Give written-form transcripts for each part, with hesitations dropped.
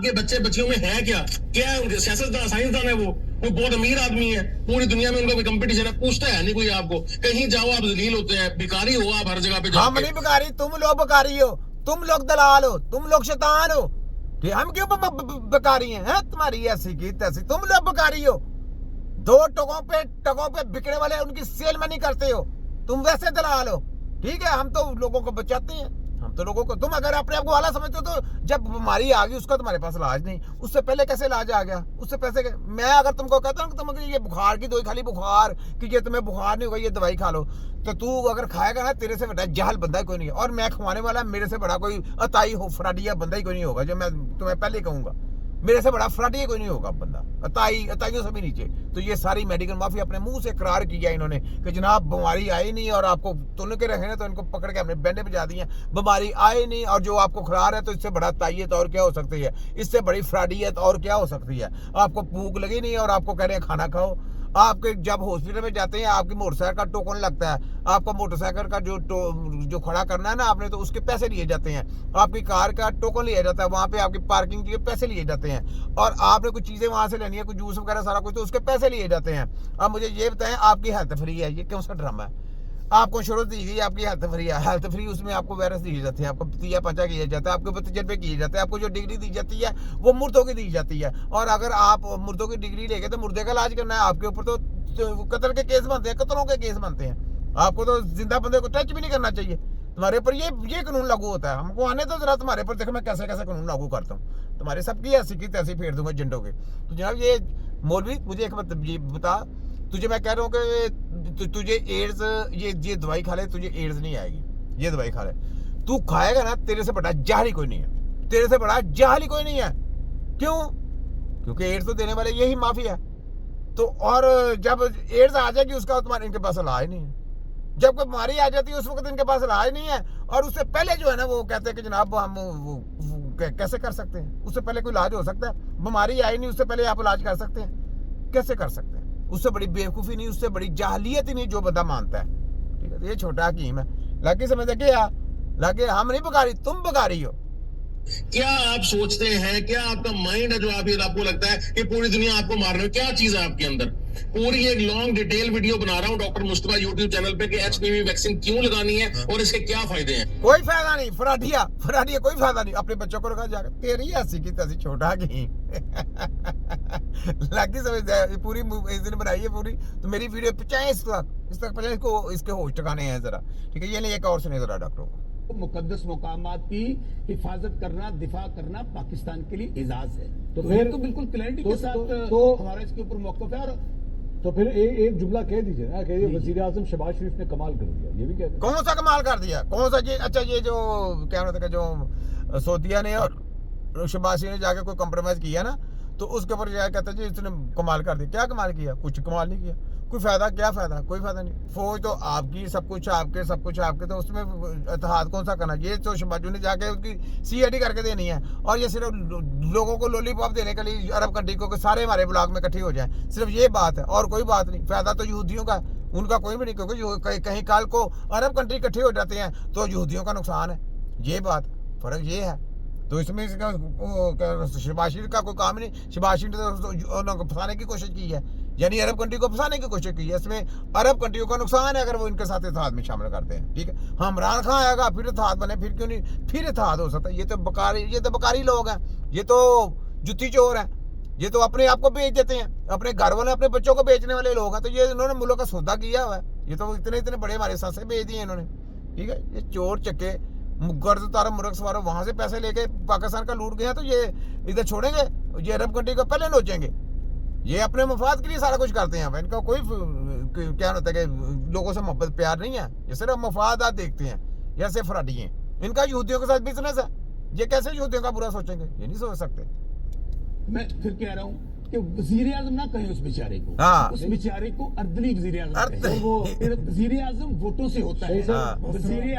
आपके बच्चे बच्चियों में है क्या है उनके? सियासतदान, साइंसदान है वो बहुत अमीर आदमी है, पूरी दुनिया में उनका कोई कंपटीशन है, पूछता है नहीं कोई आपको। कहीं जाओ आप जलील होते हैं, भिखारी हो आप हर जगह पे हम नहीं भिखारी, तुम लोग भिखारी हो, तुम लोग दलाल हो, तुम लोग शैतान हो। हम क्यों भिखारी हैं? तुम्हारी ऐसी की तैसी, तुम लोग भिखारी हो। दो टकों पे बिकने वाले उनकी सेल में नहीं करते हो, तुम वैसे दलाल हो। ठीक है, हम तो लोगों को बचाते हैं, हम तो लोगों को, तुम अगर अपने आप को आला समझते हो तो जब बीमारी आ गई उसका तुम्हारे पास इलाज नहीं, उससे पहले कैसे इलाज आ गया? उससे पैसे मैं अगर तुमको कहता हूँ कि तुम ये बुखार की दवाई, खाली बुखार कि ये तुम्हें बुखार नहीं होगा ये दवाई खा लो, तो तू अगर खाएगा ना, तेरे से बड़ा जाहल बंदा ही कोई नहीं है। और मैं खवाने वाला मेरे से बड़ा कोई अताई हो फ्राडिया बंदा ही कोई नहीं होगा, जो मैं तुम्हें पहले कहूंगा। मेरे से बड़ा फ्राडिया कोई नहीं होगा बंदा, अताइयों से भी नीचे। तो ये सारी मेडिकल माफिया अपने मुंह से इकरार किया इन्होंने कि जनाब बीमारी आई नहीं और आपको तुल के रखे ना, तो इनको पकड़ के हमने बैंडे बजा दी हैं। बीमारी आई नहीं और जो आपको खरार है, तो इससे बड़ा ताइयत और क्या हो सकती है? इससे बड़ी फ्राडियत और क्या हो सकती है? आपको भूख लगी नहीं और आपको कह रहे हैं खाना खाओ। आपके जब हॉस्पिटल में जाते हैं, आपकी मोटरसाइकिल का टोकन लगता है, आपका मोटरसाइकिल का जो खड़ा करना है ना आपने, तो उसके पैसे लिए जाते हैं। आपकी कार का टोकन लिया जाता है, वहाँ पे आपकी पार्किंग के पैसे लिए जाते हैं। और आपने कुछ चीज़ें वहाँ से लेनी है, कुछ जूस वगैरह सारा कुछ, तो उसके पैसे लिए जाते हैं। अब मुझे ये बताएं, आपकी हेल्थ फ्री है, ये कौन सा ड्रामा है? आपको शुरू दी गई आपकी हेल्थ फ्री है, हेल्थ फ्री, उसमें आपको वायरस दिए जाते हैं, आपको तिया पंचा किया जाता है, आपके ऊपर तजर्बे किए जाते हैं, आपको जो डिग्री दी जाती है वो मुर्दों की दी जाती है। और अगर आप मुर्दों की डिग्री लेके तो मुर्दे का इलाज करना है, आपके ऊपर तो कत्ल के केस बनते हैं, कत्लों के केस बनते हैं। आपको तो जिंदा बंदे को टच भी नहीं करना चाहिए। तुम्हारे ऊपर ये कानून लागू होता है। हमको आने तो जरा तुम्हारे ऊपर, देखो मैं कैसे कैसे कानून लागू करता हूँ, तुम्हारे सबकी ऐसी की तैसी फेर दूंगा झंडों के। तो जनाब ये मौलवी, मुझे एक बात ये बता, तुझे मैं कह रहा हूँ कि तुझे एड्स, ये दवाई खा ले, तुझे एड्स नहीं आएगी। ये दवाई खा ले, तू खाएगा ना, तेरे से बड़ा जाहली कोई नहीं है, तेरे से बड़ा जाहली कोई नहीं है। क्यों? क्योंकि एड्स तो देने वाले यही माफिया है। तो और जब एड्स आ जाएगी उसका तुम्हारे इनके पास इलाज नहीं है। जब कोई बीमारी आ जाती है उस वक्त इनके पास इलाज नहीं है। और उससे पहले जो है ना, वो कहते हैं कि जनाब हम वो कैसे कर सकते हैं? उससे पहले कोई इलाज हो सकता है? बीमारी आई नहीं, उससे पहले आप इलाज कर सकते हैं? कैसे कर सकते हैं? उससे बड़ी बेवकूफ़ी नहीं, उससे बड़ी जाहलियत ही नहीं जो बंदा मानता है। ठीक है, तो ये छोटा हकीम है, लाके समझ क्या लाके, हम नहीं बगारी, तुम बगारी हो। क्या आप सोचते हैं, क्या आपका माइंड है जो आपको लगता है कि पूरी दुनिया आपको मार रही है? क्या चीज है आपके अंदर? पूरी एक लॉन्ग डिटेल वीडियो बना रहा हूँ डॉक्टर मुस्तफा यूट्यूब चैनल पे कि एचपीवी वैक्सीन क्यों लगानी है और इसके क्या फायदे हैं। कोई फायदा नहीं, फराडिया कोई फायदा नहीं। अपने बच्चों को रखा जाकर, तेरी ऐसी की तैसी छोटा की लागी समझ पूरी इस दिन बनाई है पूरी। तो मेरी वीडियो 50 तक 50 को इसके होस्ट लगाने हैं जरा। ठीक है, ये नहीं, एक और सुने जरा डॉक्टर को। मुकद्दस मकामात की हिफाजत करना, दिफा करना पाकिस्तान के लिए एजाज है। तो फिर तो बिल्कुल क्लैरिटी के साथ हमारा इसके ऊपर मौक़िफ़ है। और तो फिर एक जुमला कह दीजिए ना, कहिए वज़ीर आज़म शहबाज शरीफ ने कमाल कर दिया, ये भी कह दीजिए। कौन सा कमाल कर दिया? कौन सा? ये अच्छा, ये जो क्या होता है, जो सऊदिया ने और शहबाज शरीफ ने जाके कोई कंप्रोमाइज किया ना, तो उसके ऊपर यह कहता है जी इसने कमाल कर दिया। क्या कमाल किया? कुछ कमाल नहीं किया। कोई फायदा? क्या फायदा? कोई फायदा नहीं। फौज तो आपकी, सब कुछ आपके, तो उसमें इत्तेहाद कौन सा करना? ये तो शहबाजू ने जाके उसकी CID करके देनी है। और ये सिर्फ लोगों को लॉलीपॉप देने के लिए अरब कंट्री को सारे हमारे ब्लॉक में इकट्ठे हो जाए, सिर्फ ये बात है और कोई बात नहीं। फायदा तो यहूदियों का, उनका कोई भी नहीं, क्योंकि कहीं काल को अरब कंट्री इकट्ठे हो जाते हैं तो यहूदियों का नुकसान है। ये बात, फर्क ये है। तो इसमें शहबाज शरीफ का कोई काम नहीं। शहबाज शरीफ ने तो फंसाने की कोशिश की है, यानी अरब कंट्री को फंसाने की कोशिश की है। इसमें अरब कंट्रियों का नुकसान है अगर वो इनके साथ इत्तेहाद में शामिल करते हैं। ठीक है, हाँ, इमरान खान आएगा फिर इत्तेहाद बने, फिर क्यों नहीं? फिर इत्तेहाद हो सकता है। ये तो बकारी लोग हैं, ये तो जुत्ती चोर हैं, ये तो अपने आप को बेच देते हैं, अपने घर वाले, अपने बच्चों को बेचने वाले लोग हैं। तो ये इन्होंने मुल्क का सौदा किया हुआ है। ये तो इतने बड़े हमारे साथ से बेच दिए इन्होंने। ठीक है, ये चोर चक्के गर्द उतारो, मुर्ग सवारो, वहां से पैसे लेके पाकिस्तान का लूट गया, तो ये इधर छोड़ेंगे? ये अरब कंट्री को पहले नोचेंगे। ये अपने मफाद के लिए सारा कुछ करते हैं। इनका कोई क्या होता है कि लोगों से मोहब्बत प्यार नहीं है, ये सिर्फ मफादात देखते हैं। ये सिर्फ फराडी हैं, इनका यहूदियों के साथ बिजनेस है। ये कैसे यहूदियों का बुरा सोचेंगे? ये नहीं सोच सकते। मैं फिर कह रहा हूँ कि वज़ीर आज़म ना कहें उस बेचारे को, हाँ, उस बेचारे को अर्दली वज़ीर आज़म कहें। वो वज़ीर आज़म वोटों से होता है। हाँ। वज़ीर ये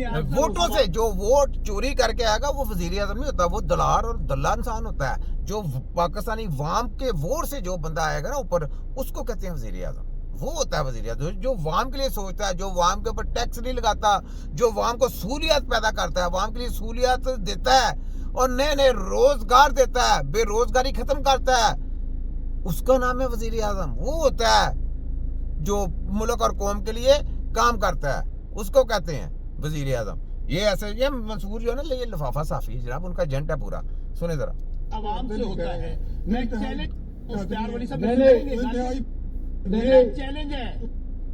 आज़म वोटों से, जो वोट चोरी करके आएगा वो वज़ीर आज़म नहीं होता, वो दलाल और दल्ला इंसान होता है। जो पाकिस्तानी वाम के वोट से जो बंदा आएगा ना ऊपर, उसको कहते हैं वज़ीर आज़म। वो होता है वज़ीर आज़म जो वाम के लिए सोचता है, जो वाम के ऊपर टैक्स नहीं लगाता, जो वाम को सहूलियत पैदा करता है, वाम के लिए सहूलियत देता है। और नए नए रोजगार देता है, बेरोजगारी खत्म करता है, उसका नाम है वजीर आजम। वो होता है जो मुल्क और कौम के लिए काम करता है, उसको कहते हैं वजीर आजम। ये ऐसे ये मंसूर जो है ना, ये लिफाफा साफी है जनाब, उनका एजेंट है पूरा। सुने जरा। आवाम से होता है। मैं चैलेंज प्यार वाली सब नहीं, चैलेंज है।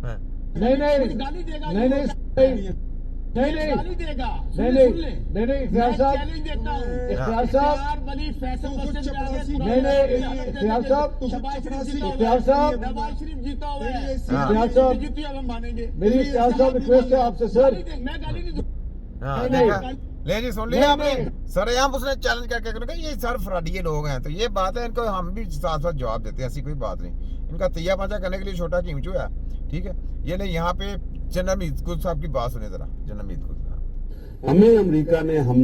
हाँ। नहीं गाली देगा, नहीं गाली देगा, इख्तियार साहब, चैलेंज देता हूँ। इख्तियार साहब, बनी फैसल नहीं, इख्तियार साहब, इख्तियार साहब, नवाज शरीफ जीता हुआ है, इख्तियार साहब, जीती अब हम मानेंगे। मेरी इख्तियार साहब रिक्वेस्ट है आपसे सर। मैं गाली नहीं दूंगा। हाँ, नहीं, देखा? ले जी सुन लिया नहीं, आपने। सरेआम उसने चैलेंज करके कहा ये सर फ्रॉडिये लोग हैं। तो ये बात है, इनको हम भी साथ साथ जवाब देते हैं, ऐसी कोई बात नहीं। इनका तैया पाचा करने के लिए छोटा कीमचू है, ठीक है। ये ले यहाँ पे जनरल मीत कुल साहब की बात सुने जरा। जनरल मीत कुल साहब, हमें अमेरिका ने हम